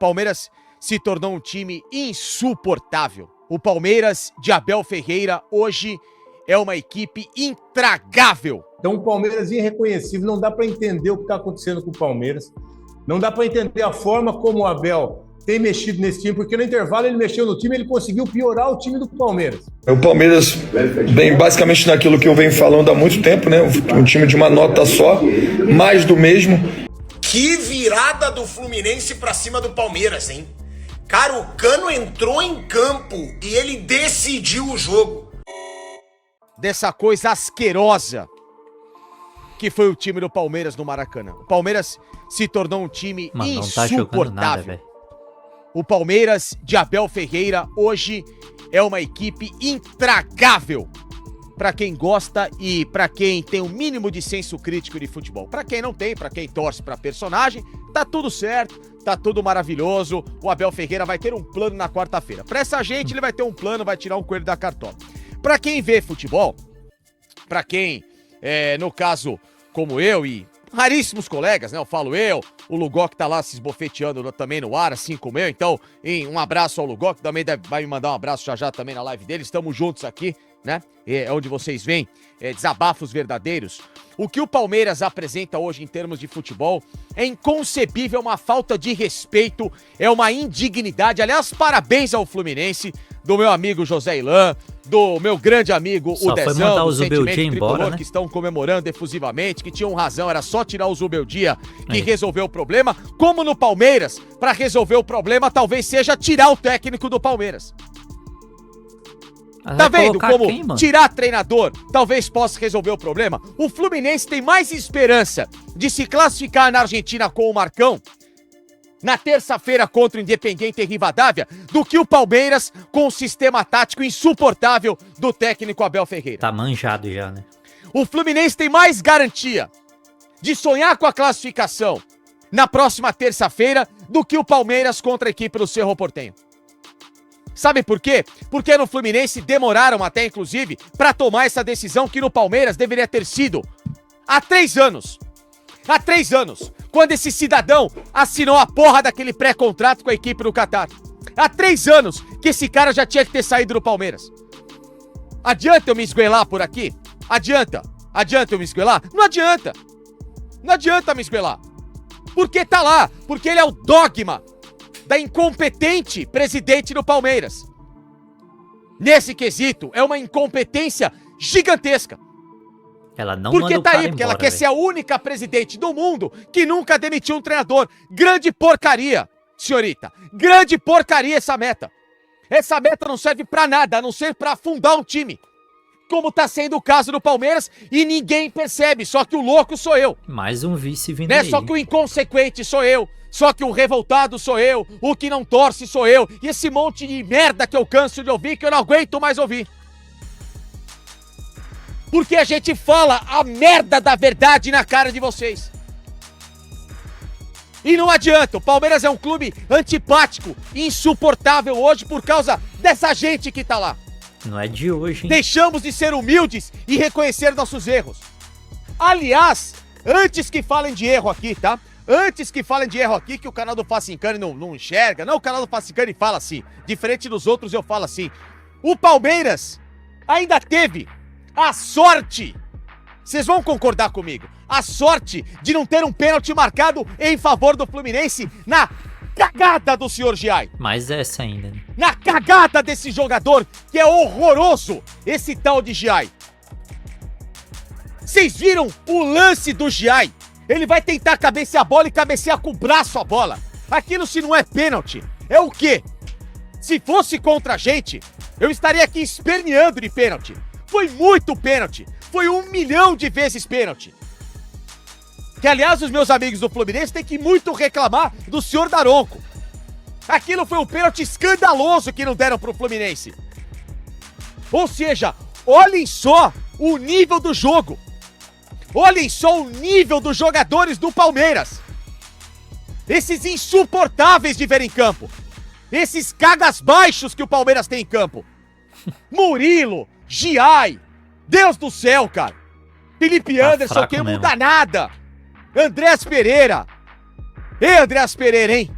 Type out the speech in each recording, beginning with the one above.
Palmeiras se tornou um time insuportável. O Palmeiras de Abel Ferreira hoje é uma equipe intragável. Então o Palmeiras é irreconhecível, não dá para entender o que está acontecendo com o Palmeiras. Não dá para entender a forma como o Abel tem mexido nesse time, porque no intervalo ele mexeu no time, ele conseguiu piorar o time do Palmeiras. O Palmeiras vem basicamente naquilo que eu venho falando há muito tempo, né? Um time de uma nota só, mais do mesmo. Que virada do Fluminense pra cima do Palmeiras, hein? Cara, o Cano entrou em campo e ele decidiu o jogo. Dessa coisa asquerosa que foi o time do Palmeiras no Maracanã. O Palmeiras se tornou um time insuportável. O Palmeiras de Abel Ferreira hoje é uma equipe intragável para quem gosta e para quem tem o mínimo de senso crítico de futebol. Para quem não tem, para quem torce para personagem, tá tudo certo, tá tudo maravilhoso. O Abel Ferreira vai ter um plano na quarta-feira. Para essa gente ele vai ter um plano, vai tirar um coelho da cartola. Para quem vê futebol, para quem, no caso, como eu e raríssimos colegas, né? Eu falo o Lugó que tá lá se esbofeteando também no ar, assim como eu. Então, um abraço ao Lugó, que também vai me mandar um abraço já também na live dele. Estamos juntos aqui, né? É onde vocês veem desabafos verdadeiros. O que o Palmeiras apresenta hoje em termos de futebol é inconcebível, uma falta de respeito, é uma indignidade. Aliás, parabéns ao Fluminense, do meu amigo José Ilan, do meu grande amigo o Dezão, do Sentimento Tricolor, né? Que estão comemorando efusivamente, que tinham razão, era só tirar o Zubeldia que resolveu o problema. Como no Palmeiras, para resolver o problema, talvez seja tirar o técnico do Palmeiras. Tá vendo como tirar treinador talvez possa resolver o problema? O Fluminense tem mais esperança de se classificar na Argentina com o Marcão na terça-feira contra o Independiente Rivadavia do que o Palmeiras com o sistema tático insuportável do técnico Abel Ferreira. Tá manjado já, né? O Fluminense tem mais garantia de sonhar com a classificação na próxima terça-feira do que o Palmeiras contra a equipe do Cerro Porteño. Sabe por quê? Porque no Fluminense demoraram até, inclusive, para tomar essa decisão que no Palmeiras deveria ter sido há 3 anos. Há 3 anos, quando esse cidadão assinou a porra daquele pré-contrato com a equipe do Catar. Há 3 anos que esse cara já tinha que ter saído do Palmeiras. Adianta eu me esguelar por aqui? Adianta eu me esguelar? Não adianta. Não adianta me esguelar. Porque tá lá, porque ele é o dogma da incompetente presidente do Palmeiras. Nesse quesito, é uma incompetência gigantesca. Ela não porque manda tá o cara aí, porque embora, ela quer ser a única presidente do mundo que nunca demitiu um treinador. Grande porcaria, senhorita. Grande porcaria essa meta. Essa meta não serve pra nada, a não ser pra afundar um time. Como tá sendo o caso do Palmeiras e ninguém percebe, só que o louco sou eu. Mais um vice vindo né? aí. Só que o inconsequente sou eu. Só que o revoltado sou eu. O que não torce sou eu. E esse monte de merda que eu canso de ouvir, que eu não aguento mais ouvir. Porque a gente fala a merda da verdade na cara de vocês. E não adianta, o Palmeiras é um clube antipático, insuportável hoje por causa dessa gente que tá lá. Não é de hoje, hein? Deixamos de ser humildes e reconhecer nossos erros. Aliás, antes que falem de erro aqui, tá? Antes que falem de erro aqui, que o canal do Facincani não enxerga. Não, o canal do Facincani fala assim. Diferente dos outros, eu falo assim. O Palmeiras ainda teve a sorte, vocês vão concordar comigo, a sorte de não ter um pênalti marcado em favor do Fluminense na cagada do senhor Giai. Mais essa ainda, né? Na cagada desse jogador que é horroroso, esse tal de Giai. Vocês viram o lance do Giai? Ele vai tentar cabecear a bola e cabecear com o braço a bola. Aquilo se não é pênalti, é o quê? Se fosse contra a gente, eu estaria aqui esperneando de pênalti. Foi muito pênalti. Foi 1 milhão de vezes pênalti. Que, aliás, os meus amigos do Fluminense têm que muito reclamar do senhor Daronco. Aquilo foi um pênalti escandaloso que não deram pro Fluminense. Ou seja, olhem só o nível do jogo. Olhem só o nível dos jogadores do Palmeiras. Esses insuportáveis de ver em campo. Esses cagas baixos que o Palmeiras tem em campo. Murilo, Giai, Deus do céu, cara. Felipe Anderson, que não muda nada. Andrés Pereira. Ei, Andrés Pereira, hein?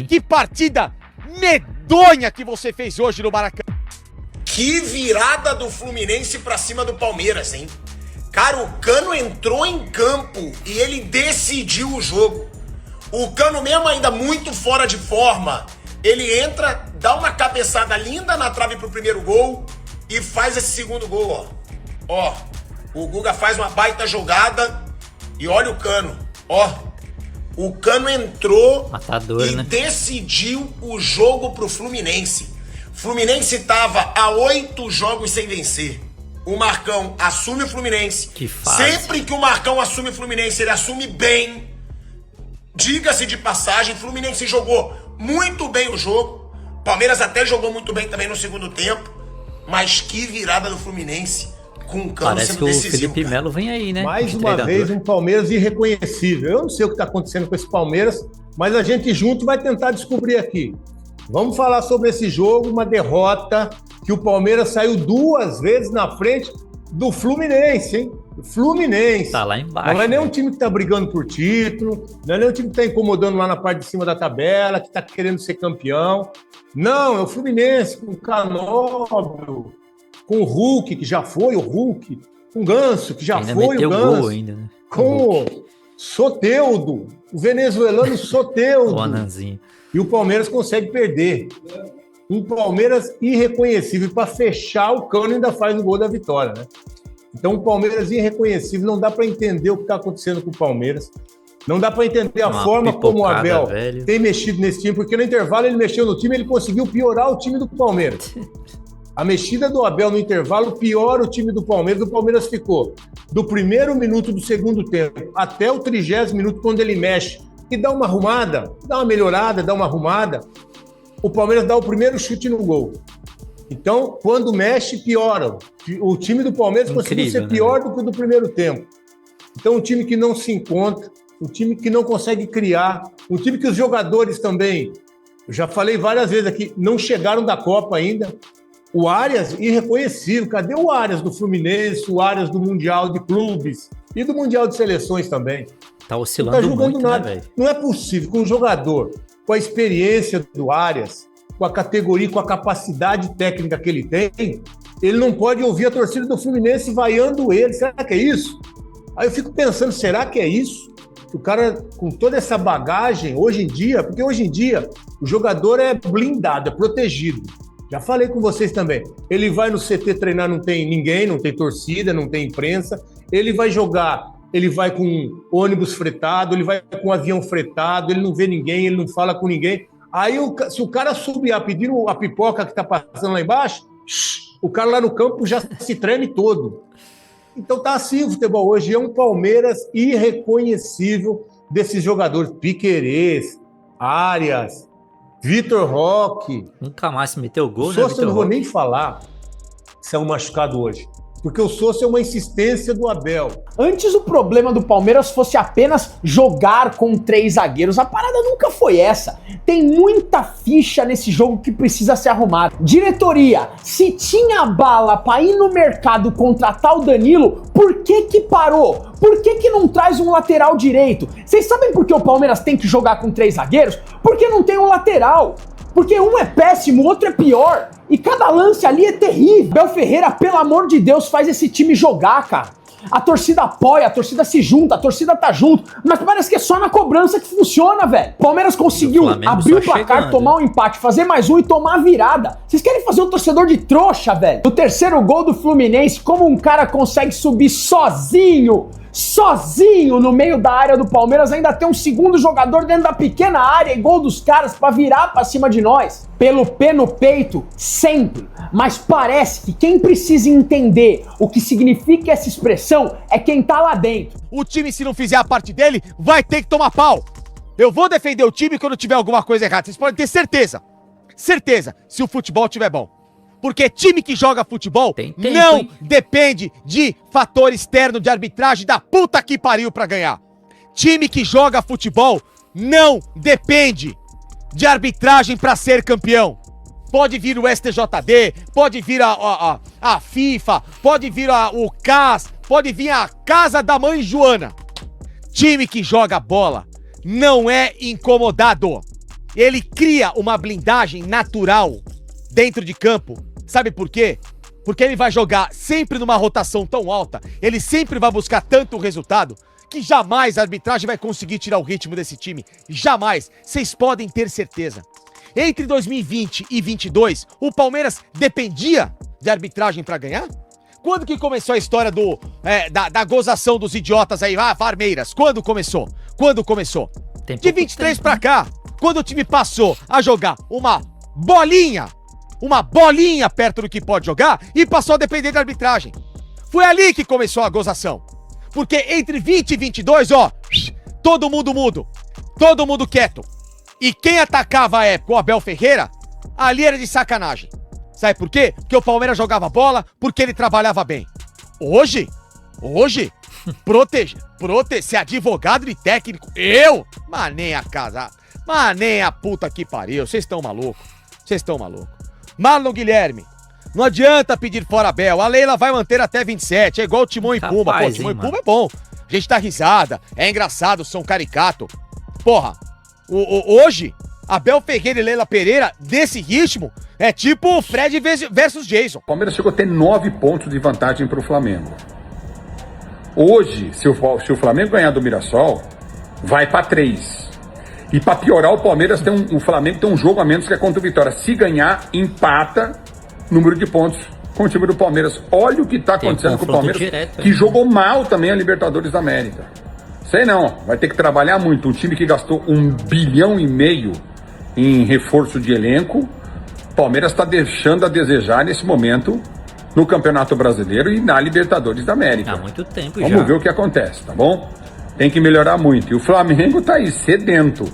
que partida medonha que você fez hoje no Maracanã. Que virada do Fluminense pra cima do Palmeiras, hein? Cara, o Cano entrou em campo e ele decidiu o jogo. O Cano mesmo ainda muito fora de forma, ele entra, dá uma cabeçada linda na trave pro primeiro gol e faz esse segundo gol, ó. Ó, o Guga faz uma baita jogada e olha o Cano, ó. O Cano entrou e decidiu o jogo pro Fluminense. Fluminense tava há 8 jogos sem vencer. O Marcão assume o Fluminense. Que fase. Sempre que o Marcão assume o Fluminense, ele assume bem. Diga-se de passagem, Fluminense jogou muito bem o jogo. Palmeiras até jogou muito bem também no segundo tempo. Mas que virada do Fluminense com o Cano sendo decisivo. Parece que o Felipe Melo vem aí, né? Mais uma vez um Palmeiras irreconhecível. Eu não sei o que está acontecendo com esse Palmeiras, mas a gente junto vai tentar descobrir aqui. Vamos falar sobre esse jogo, uma derrota que o Palmeiras saiu 2 vezes na frente do Fluminense, hein? Fluminense. Tá lá embaixo. Não é nem um time que tá brigando por título, não é nem um time que tá incomodando lá na parte de cima da tabela, que tá querendo ser campeão. Não, é o Fluminense com o Canóbio, com o Hulk, que já foi o Hulk, com o Ganso, que já ainda foi o Ganso, gol ainda, né? com o Soteldo, o venezuelano Soteldo. O Ananzinho. E o Palmeiras consegue perder. Um Palmeiras irreconhecível. Para fechar, o Cano ainda faz o gol da vitória, né? Então, o Palmeiras irreconhecível. Não dá para entender o que está acontecendo com o Palmeiras. Não dá para entender a forma como o Abel tem mexido nesse time, porque no intervalo ele mexeu no time e ele conseguiu piorar o time do Palmeiras. A mexida do Abel no intervalo piora o time do Palmeiras. O Palmeiras ficou do primeiro minuto do segundo tempo até o 30º minuto, quando ele mexe e dá uma arrumada, dá uma melhorada, dá uma arrumada, o Palmeiras dá o primeiro chute no gol. Então, quando mexe, piora. O time do Palmeiras conseguiu ser pior do que o do primeiro tempo. Então, um time que não se encontra, um time que não consegue criar, um time que os jogadores também, eu já falei várias vezes aqui, não chegaram da Copa ainda. O Arias, irreconhecível. Cadê o Arias do Fluminense, o Arias do Mundial de Clubes e do Mundial de Seleções também? Tá oscilando não tá jogando muito, nada. Né, velho? Não é possível que um jogador com a experiência do Arias, com a categoria, com a capacidade técnica que ele tem, ele não pode ouvir a torcida do Fluminense vaiando ele. Será que é isso? Aí eu fico pensando, será que é isso? O cara, com toda essa bagagem, hoje em dia, porque hoje em dia o jogador é blindado, é protegido. Já falei com vocês também. Ele vai no CT treinar, não tem ninguém, não tem torcida, não tem imprensa. Ele vai jogar, ele vai com ônibus fretado, ele vai com avião fretado, ele não vê ninguém, ele não fala com ninguém. Aí, se o cara subir pedindo a pipoca que tá passando lá embaixo, o cara lá no campo já se treme todo. Então tá assim o futebol hoje. É um Palmeiras irreconhecível desses jogadores. Piquerez, Arias, Vitor Roque. Nunca mais se meteu gol, né? Sousa eu não vou nem falar se é um machucado hoje. Porque o Sousa é uma insistência do Abel. Antes o problema do Palmeiras fosse apenas jogar com 3 zagueiros. A parada nunca foi essa. Tem muita ficha nesse jogo que precisa ser arrumada. Diretoria, se tinha bala pra ir no mercado contratar o Danilo, por que parou? Por que não traz um lateral direito? Vocês sabem por que o Palmeiras tem que jogar com 3 zagueiros? Porque não tem um lateral. Porque um é péssimo, o outro é pior. E cada lance ali é terrível. Abel Ferreira, pelo amor de Deus, faz esse time jogar, cara. A torcida apoia, a torcida se junta, a torcida tá junto. Mas parece que é só na cobrança que funciona, velho. Palmeiras conseguiu abrir o placar, tomar um empate, fazer mais um e tomar a virada. Vocês querem fazer um torcedor de trouxa, velho? No terceiro gol do Fluminense, como um cara consegue subir sozinho no meio da área do Palmeiras, ainda tem um segundo jogador dentro da pequena área e gol dos caras pra virar pra cima de nós. Pelo pé no peito, sempre. Mas parece que quem precisa entender o que significa essa expressão é quem tá lá dentro. O time, se não fizer a parte dele, vai ter que tomar pau. Eu vou defender o time quando tiver alguma coisa errada. Vocês podem ter certeza. Certeza, se o futebol estiver bom. Porque time que joga futebol não depende de fator externo de arbitragem da puta que pariu pra ganhar. Time que joga futebol não depende de arbitragem pra ser campeão. Pode vir o STJD, pode vir a FIFA, pode vir o CAS, pode vir a casa da mãe Joana. Time que joga bola não é incomodado. ele cria uma blindagem natural dentro de campo. Sabe por quê? Porque ele vai jogar sempre numa rotação tão alta, ele sempre vai buscar tanto resultado, que jamais a arbitragem vai conseguir tirar o ritmo desse time. Jamais. Vocês podem ter certeza. Entre 2020 e 2022, o Palmeiras dependia de arbitragem pra ganhar? Quando que começou a história da gozação dos idiotas aí? Farmeiras. Quando começou? De 23 pra cá, quando o time passou a jogar uma bolinha perto do que pode jogar e passou a depender da arbitragem. Foi ali que começou a gozação. Porque entre 20 e 22, todo mundo mudo, todo mundo quieto. E quem atacava a época o Abel Ferreira, ali era de sacanagem. Sabe por quê? Porque o Palmeiras jogava bola, porque ele trabalhava bem. Hoje, ser advogado e técnico, mas nem a casa, mas nem a puta que pariu, vocês estão malucos. Marlon Guilherme, não adianta pedir fora Abel, a Leila vai manter até 27, é igual o Timão e Pumba. Pô, Timão e Pumba é bom, a gente dá risada, é engraçado, são caricato. Porra, hoje, Abel Ferreira e Leila Pereira, desse ritmo, é tipo Fred versus Jason. O Palmeiras chegou a ter 9 pontos de vantagem para o Flamengo. Hoje, se o Flamengo ganhar do Mirassol, vai para 3. E para piorar, o Flamengo tem um jogo a menos que é contra o Vitória. Se ganhar, empata número de pontos com o time do Palmeiras. Olha o que está acontecendo com o Palmeiras, que jogou mal também a Libertadores da América. Sei não, vai ter que trabalhar muito. Um time que gastou 1,5 bilhão em reforço de elenco, o Palmeiras está deixando a desejar nesse momento no Campeonato Brasileiro e na Libertadores da América. Há muito tempo já. Vamos ver o que acontece, tá bom? Tem que melhorar muito. E o Flamengo tá aí, sedento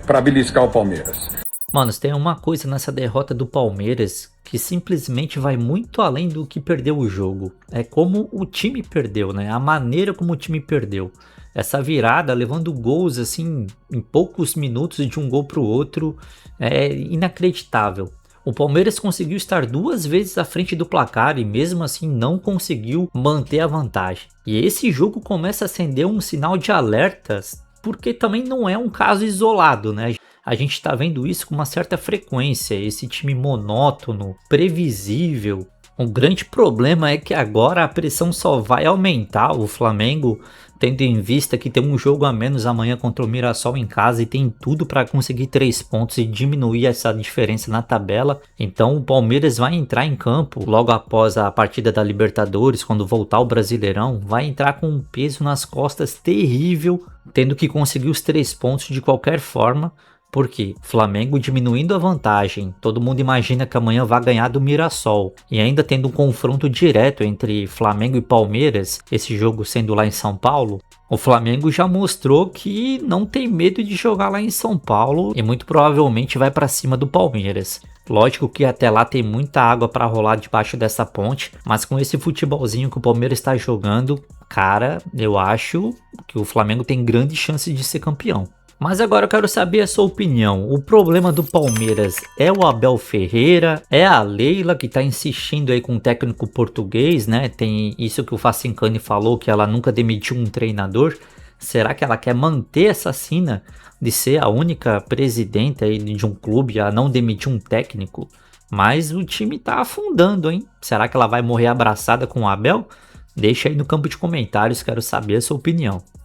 para beliscar o Palmeiras. Mano, tem uma coisa nessa derrota do Palmeiras que simplesmente vai muito além do que perdeu o jogo. É como o time perdeu, né? A maneira como o time perdeu. Essa virada, levando gols assim, em poucos minutos de um gol pro outro, é inacreditável. O Palmeiras conseguiu estar 2 vezes à frente do placar e mesmo assim não conseguiu manter a vantagem. E esse jogo começa a acender um sinal de alertas, porque também não é um caso isolado, né? A gente está vendo isso com uma certa frequência, esse time monótono, previsível. O grande problema é que agora a pressão só vai aumentar. O Flamengo, tendo em vista que tem um jogo a menos amanhã contra o Mirassol em casa e tem tudo para conseguir 3 pontos e diminuir essa diferença na tabela. Então o Palmeiras vai entrar em campo logo após a partida da Libertadores, quando voltar ao Brasileirão, vai entrar com um peso nas costas terrível, tendo que conseguir os 3 pontos de qualquer forma. Porque Flamengo diminuindo a vantagem, todo mundo imagina que amanhã vai ganhar do Mirassol. E ainda tendo um confronto direto entre Flamengo e Palmeiras, esse jogo sendo lá em São Paulo, o Flamengo já mostrou que não tem medo de jogar lá em São Paulo e muito provavelmente vai para cima do Palmeiras. Lógico que até lá tem muita água para rolar debaixo dessa ponte, mas com esse futebolzinho que o Palmeiras está jogando, cara, eu acho que o Flamengo tem grande chance de ser campeão. Mas agora eu quero saber a sua opinião. O problema do Palmeiras é o Abel Ferreira? É a Leila que tá insistindo aí com o técnico português, né? Tem isso que o Facincani falou, que ela nunca demitiu um treinador. Será que ela quer manter essa sina de ser a única presidente aí de um clube a não demitir um técnico? Mas o time tá afundando, hein? Será que ela vai morrer abraçada com o Abel? Deixa aí no campo de comentários, quero saber a sua opinião.